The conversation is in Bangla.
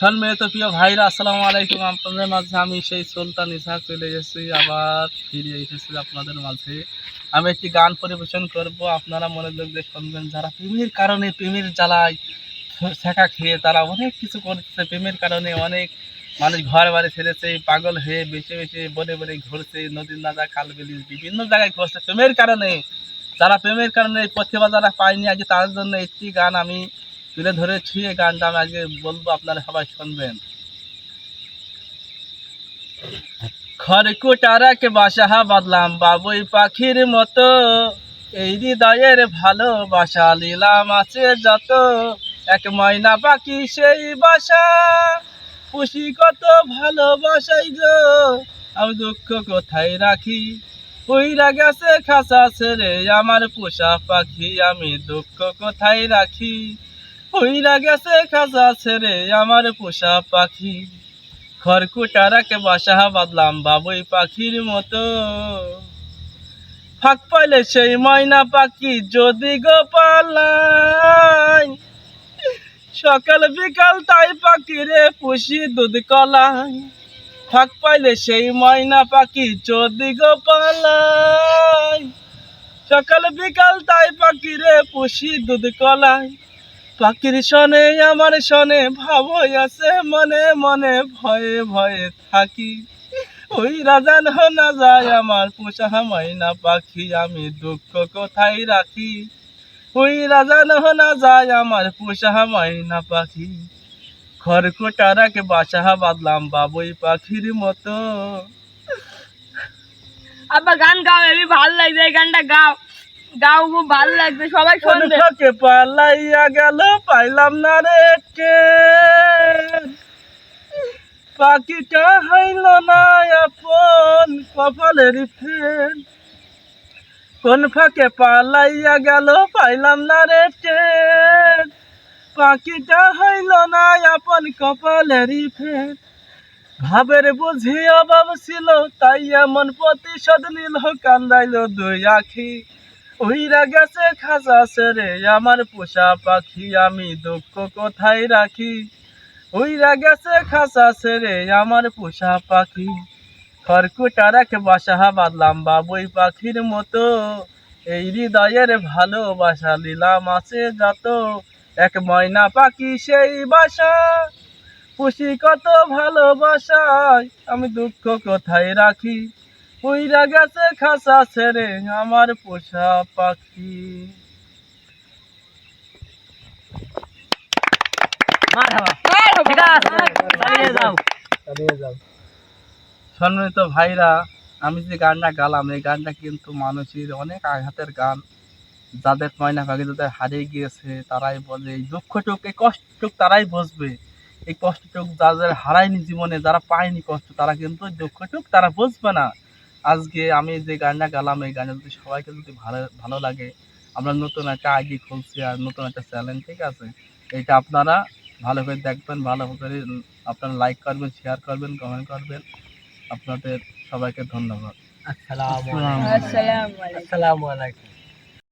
সম্মানিত প্রিয় ভাইরা, আসসালামু আলাইকুম। আপনাদের মাঝে আমি সেই সুলতান ইসহাক চলে এসেছি, আবার ফিরে এসেছি আপনাদের মাঝে। আমি একটি গান পরিবেশন করব, আপনারা মনোযোগ দিয়ে শুনবেন। যারা প্রেমের কারণে, প্রেমের জ্বালায় ছেঁকা খেয়ে তারা অনেক কিছু করতেছে, প্রেমের কারণে অনেক মানুষ ঘর বাড়ি ছেড়েছে, পাগল হয়ে বেশি বেশি বনে বনে ঘুরছে, নদীর নাজা খাল বিল বিভিন্ন জায়গায় ঘুরছে প্রেমের কারণে। যারা প্রেমের কারণে প্রতিভা যারা পায়নি, আজকে তাদের জন্য একটি গান আমি তুলে ধরেছি। এই গানটা আমি আজকে বলবো, আপনারা সবাই শুনবেন। খড়কুটারাকে বাসা বাঁধলাম বাবুই পাখির মতো, এই হৃদয়ের ভালোবাসা লীলাম আছে যত। এক ময়না পাখি সেই বাসা, খুশি কত ভালোবাসাই গো, আমি দুঃখ কোথায় রাখি। উইরা গেছে খাঁচা ছেড়ে আমার পোষা পাখি, আমি দুঃখ কোথায় রাখি। উইরা গেছে খাঁচা ছেড়ে আমার পোষা পাখি। খড়কুটারাকে বাসা বাঁধলাম বাবুই পাখির মতো, ফাঁক পাইলে সেই ময়না পাখি যদি গো পালাই। সকাল বিকাল তাই পাখিরে পুষি দুধ কলাই। ফাঁক পাইলে সেই ময়না পাখি যদি গো পালাই। সকাল বিকাল তাই পাখিরে পুষি দুধ কলাই। পাখির শনে আমার শনে ভাব আছে মনে মনে, ভয়ে ভয়ে থাকি। ওই রাজান না যায় আমার পোষা ময়না পাখি, আমি দুঃখ কোথায় রাখি। ওই রাজান না যায় আমার পোষা ময়না পাখি। খড়কুটারাকে বাসা বাঁধলাম বাবুই পাখির মতো। আব্বা গান গাও, আমি ভালো লাগছে এই গানটা গাও, গাও খুব ভালো লাগছে, সবাই শুনবে। ফাঁকে পালাইয়া গেল পাইলাম না রে ট্রেন, পাখিটা হইল না আপন কপালের ফ্রেন। কোন ফাঁকে পালাইয়া গেল পাইলাম না রে ট্রেন, পাখিটা হইল না আপন কপালের ফ্রেন। ভাবের বুঝি অভাব ছিল তাই এমন প্রতিশোধ নিল, কান্দাইল দুই আখি। উইরা গেছে খাঁচা ছেড়ে আমার পোষা পাখি, আমি দুঃখ কোথায় রাখি। উইরা গেছে খাঁচা ছেড়ে আমার পোষা পাখি। খড়কুটারাকে বাসা বাঁধলাম বাবুই পাখির মতো, এই হৃদয়ের ভালোবাসা লীলাম আছে যত। এক ময়না পাখি সেই বাসা, খুশি কত ভালোবাসায়, আমি দুঃখ কোথায় রাখি। উইরা গেছে খাঁচা ছেড়ে আমার পোষা পাখি। সম্মানিত ভাইরা, আমি যে গানটা গালাম এই গানটা কিন্তু মানুষের অনেক আঘাতের গান। যাদের ময়না পাখি যাদের হারিয়ে গিয়েছে তারাই বলে, এই দুঃখটুক এই কষ্টটুক তারাই বুঝবে। এই কষ্টটুক যাদের হারায়নি জীবনে, যারা পায়নি কষ্ট, তারা কিন্তু দুঃখটুক তারা বুঝবে না। আজকে আমি যে গানটা গালাম এই গানটা যদি সবাইকে যদি ভালো ভালো লাগে, আমরা নতুন একটা আইডি খুলছি আর নতুন একটা চ্যানেল, ঠিক আছে? এইটা আপনারা ভালো করে দেখবেন, ভালো করে আপনারা লাইক করবেন, শেয়ার করবেন, কমেন্ট করবেন। আপনাদের সবাইকে ধন্যবাদ। আসসালামু আলাইকুম।